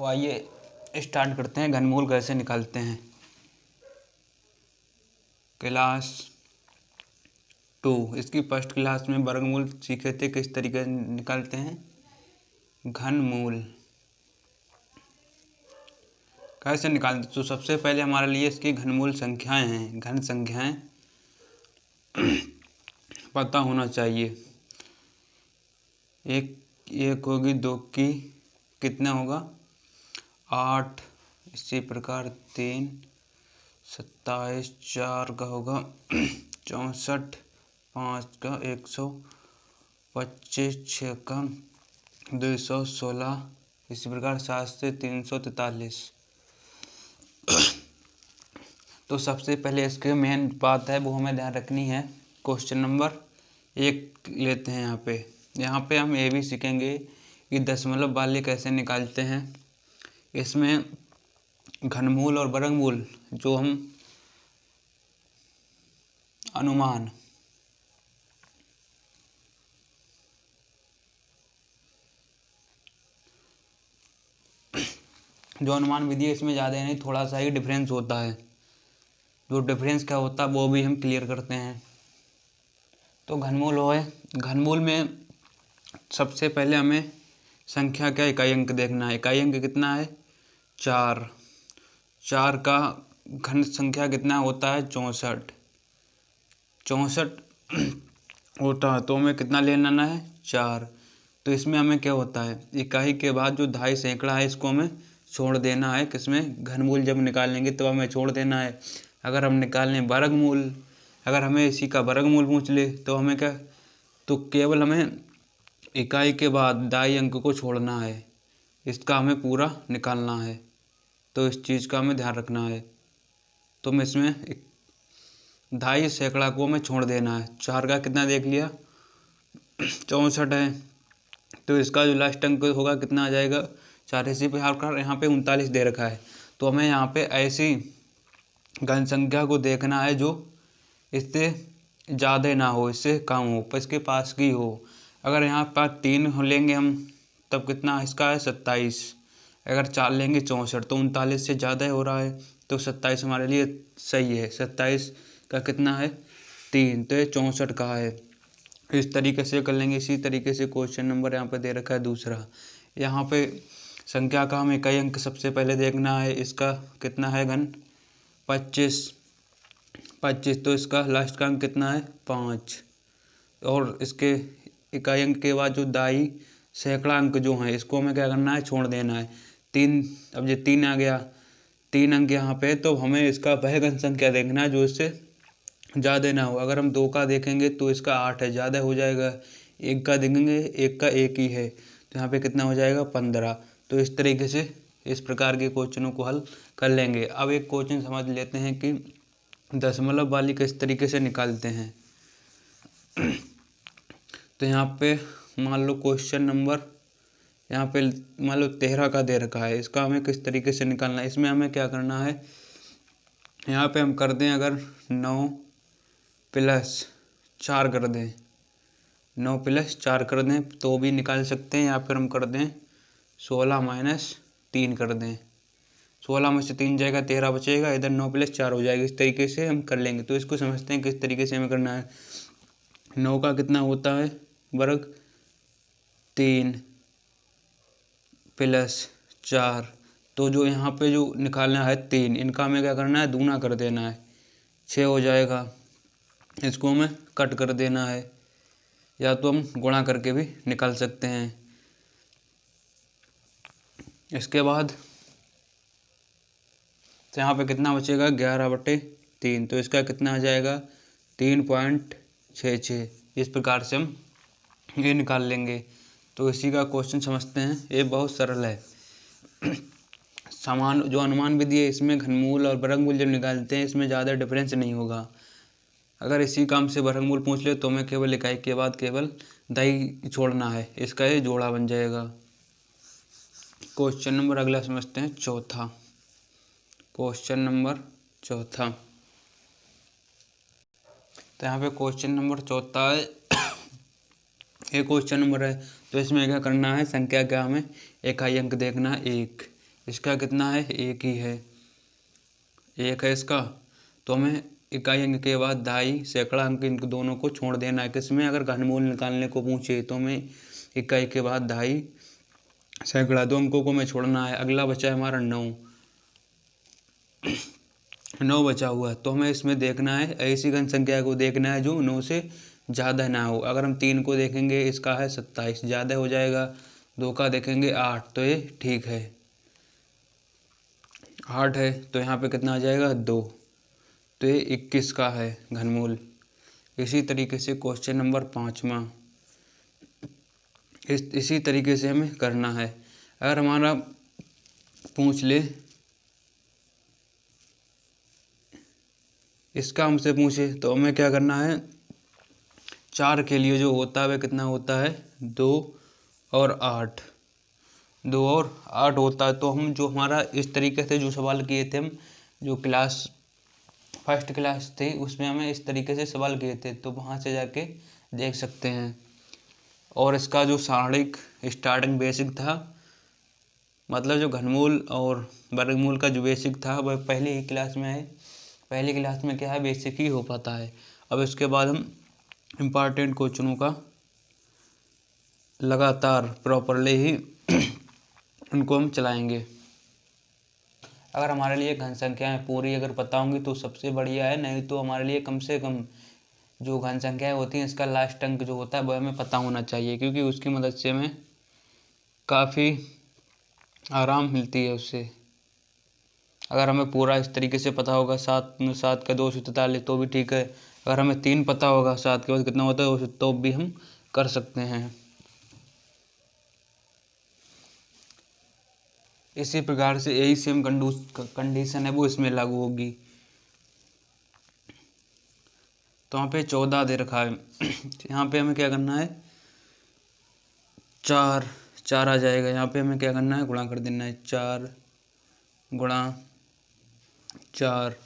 आइए स्टार्ट करते हैं, घनमूल कैसे निकालते हैं। क्लास 2 इसकी फर्स्ट क्लास में वर्गमूल सीखे थे, किस तरीके से निकालते हैं घनमूल कैसे निकालते। तो सबसे पहले हमारे लिए इसकी घनमूल संख्याएं हैं, घन संख्याएं पता होना चाहिए। एक होगी, 2 की कितना होगा 8, इसी प्रकार 3, 27, 4 का होगा 64, 5 का 125, 6 का 216, इसी प्रकार 7 से 343। तो सबसे पहले इसके मेन बात है वो हमें ध्यान रखनी है। क्वेश्चन नंबर 1 लेते हैं। यहाँ पे हम ये भी सीखेंगे कि दशमलव वाले कैसे निकालते हैं। इसमें घनमूल और वर्गमूल जो हम अनुमान विधि है, इसमें ज़्यादा नहीं, थोड़ा सा ही डिफरेंस होता है। जो डिफरेंस क्या होता है वो भी हम क्लियर करते हैं। तो घनमूल में सबसे पहले हमें संख्या क्या इकाई अंक देखना है। इकाई अंक कितना है 4 का घन संख्या कितना होता है 64 होता है। तो हमें कितना लेना है 4। तो इसमें हमें क्या होता है इकाई के बाद जो दहाई सैकड़ा है इसको हमें छोड़ देना है। किसमें घनमूल जब निकालेंगे तो हमें छोड़ देना है। अगर हम निकालें वर्गमूल, अगर हमें इसी का वर्गमूल पूछ ले तो हमें क्या, तो केवल हमें इकाई के बाद दाई अंक को छोड़ना है, इसका हमें पूरा निकालना है। तो इस चीज़ का हमें ध्यान रखना है। तो मैं इसमें दहाई सैकड़ा को हमें छोड़ देना है। 4 का कितना देख लिया 64 है, तो इसका जो लास्ट अंक होगा कितना आ जाएगा 4। इसी पे यहाँ पे 39 दे रखा है। तो हमें यहाँ पे ऐसी घन संख्या को देखना है जो इससे ज़्यादा ना हो, इससे कम हो, पर इसके पास की हो। अगर यहाँ पर 3 लेंगे हम तब कितना इसका है 27। अगर 4 लेंगे 64, तो 39 से ज़्यादा हो रहा है, तो 27 हमारे लिए सही है। 27 का कितना है 3, तो ये 64 का है। इस तरीके से कर लेंगे। इसी तरीके से क्वेश्चन नंबर यहाँ पे दे रखा है दूसरा। यहाँ पे संख्या का हमें इकाई अंक सबसे पहले देखना है। इसका कितना है घन 25, तो इसका लास्ट का अंक कितना है 5। और इसके इकाई अंक के बाद जो दाई सैकड़ा अंक जो है इसको हमें क्या करना है छोड़ देना है 3। अब ये 3 आ गया, 3 अंक यहाँ पे, तो हमें इसका वह घन संख्या देखना है जो इससे ज़्यादा ना हो। अगर हम 2 का देखेंगे तो इसका 8 है, ज़्यादा हो जाएगा। 1 का देखेंगे, 1 का 1 ही है, तो यहाँ पे कितना हो जाएगा 15। तो इस तरीके से इस प्रकार के क्वेश्चनों को हल कर लेंगे। अब एक क्वेश्चन समझ लेते हैं कि दशमलव वाली किस तरीके से निकालते हैं। तो यहाँ पे मान लो क्वेश्चन नंबर यहाँ पे मान लो 13 का दे रखा है, इसका हमें किस तरीके से निकालना है। इसमें हमें क्या करना है, यहाँ पे हम कर दें अगर 9 + 4 कर दें, 9 + 4 कर दें तो भी निकाल सकते हैं, या फिर हम कर दें 16 - 3 कर दें। 16 में से 3 जाएगा 13 बचेगा, इधर 9 + 4 हो जाएगा। इस तरीके से हम कर लेंगे। तो इसको समझते हैं किस तरीके से हमें करना है। 9 का कितना होता है वर्ग 3 + 4, तो जो यहाँ पे जो निकालना है 3, इनका हमें क्या करना है दूना कर देना है, 6 हो जाएगा। इसको हमें कट कर देना है, या तो हम गुणा करके भी निकाल सकते हैं। इसके बाद तो यहाँ पे कितना बचेगा 11/3, तो इसका कितना आ जाएगा 3.66। इस प्रकार से हम ये निकाल लेंगे। तो इसी का क्वेश्चन समझते हैं, ये बहुत सरल है। समान जो अनुमान विधि है इसमें घनमूल और वर्गमूल जब निकालते हैं इसमें ज़्यादा डिफरेंस नहीं होगा। अगर इसी काम से वर्गमूल पूछ ले तो हमें केवल इकाई के बाद केवल दाई छोड़ना है, इसका ये जोड़ा बन जाएगा। क्वेश्चन नंबर अगला समझते हैं चौथा। क्वेश्चन नंबर चौथा, तो यहाँ पे क्वेश्चन नंबर चौथा है, ये क्वेश्चन नंबर है। तो इसमें क्या करना है, संख्या क्या हमें इकाई अंक देखना है 1। इसका कितना है, एक ही है, एक है इसका। तो हमें इकाई अंक के बाद दहाई सैकड़ा अंक इन दोनों को छोड़ देना है। किसमें, अगर घनमूल निकालने को पूछे तो हमें इकाई के बाद दहाई सैकड़ा दो अंकों को हमें छोड़ना है। अगला बचा है हमारा 9, 9 बचा हुआ है। तो हमें इसमें देखना है, ऐसी घन संख्या को देखना है जो 9 से ज़्यादा ना हो। अगर हम 3 को देखेंगे, इसका है 27, ज़्यादा हो जाएगा। 2 का देखेंगे 8, तो ये ठीक है, 8 है। तो यहाँ पे कितना आ जाएगा, 2, तो ये 21 का है घनमूल। इसी तरीके से क्वेश्चन नंबर 5वां, इसी तरीके से हमें करना है। अगर हमारा पूछ ले, इसका हमसे पूछे तो हमें क्या करना है, 4 के लिए जो होता है वह कितना होता है, 2 और 8, 2 और 8 होता है। तो हम जो हमारा इस तरीके से जो सवाल किए थे, हम जो क्लास फर्स्ट क्लास थी उसमें हमें इस तरीके से सवाल किए थे, तो वहाँ से जाके देख सकते हैं। और इसका जो सारणिक स्टार्टिंग बेसिक था, मतलब जो घनमूल और वर्गमूल का जो बेसिक था वह पहली ही क्लास में है। पहली क्लास में क्या है, बेसिक ही हो पाता है। अब इसके बाद हम इम्पॉर्टेंट क्वेश्चनों का लगातार प्रॉपरली ही उनको हम चलाएंगे। अगर हमारे लिए घन संख्याएं पूरी अगर पता होंगी तो सबसे बढ़िया है, नहीं तो हमारे लिए कम से कम जो घन संख्याएं होती हैं इसका लास्ट अंक जो होता है वह हमें पता होना चाहिए, क्योंकि उसकी मदद से हमें काफ़ी आराम मिलती है उससे। अगर हमें पूरा इस तरीके से पता होगा 7 7 का 243 तो भी ठीक है। अगर हमें 3 पता होगा 7 के बाद कितना होता है तो भी हम कर सकते हैं। इसी प्रकार से यही सेम कंडीशन है वो इसमें लागू होगी। तो यहाँ पे 14 दे रखा है यहाँ पे हमें क्या करना है, 4 4 आ जाएगा। यहाँ पे हमें क्या करना है, गुणा कर देना है, 4 गुणा 4